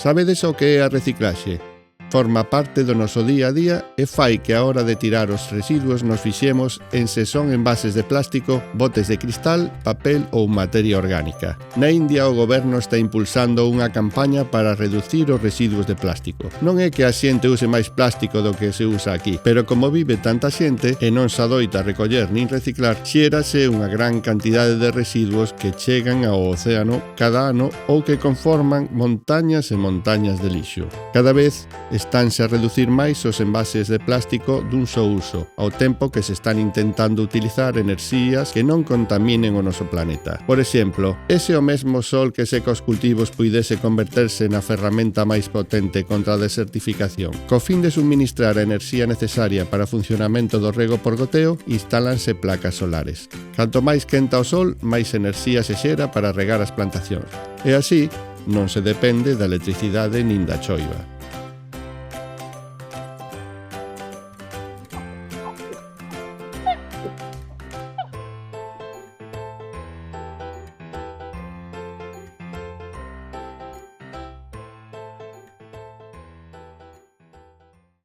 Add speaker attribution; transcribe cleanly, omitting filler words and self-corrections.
Speaker 1: Sabedes o que é a reciclaxe? Forma parte do noso día a día e fai que a hora de tirar os residuos nos fixemos en se son envases de plástico, botes de cristal, papel ou materia orgánica. Na India o goberno está impulsando unha campaña para reducir os residuos de plástico. Non é que a xente use máis plástico do que se usa aquí, pero como vive tanta xente e non se adoita recoller nin reciclar, xérase unha gran cantidade de residuos que chegan ao océano cada ano ou que conforman montañas e montañas de lixo. Cada vez estanse a reducir máis os envases de plástico dun só uso, ao tempo que se están intentando utilizar enerxías que non contaminen o noso planeta. Por exemplo, ese o mesmo sol que seca os cultivos puidese converterse na ferramenta máis potente contra a desertificación. Co fin de suministrar a enerxía necesaria para o funcionamento do rego por goteo, instálanse placas solares. Canto máis quenta o sol, máis enerxía se xera para regar as plantacións. E así, non se depende da electricidade nin da choiva.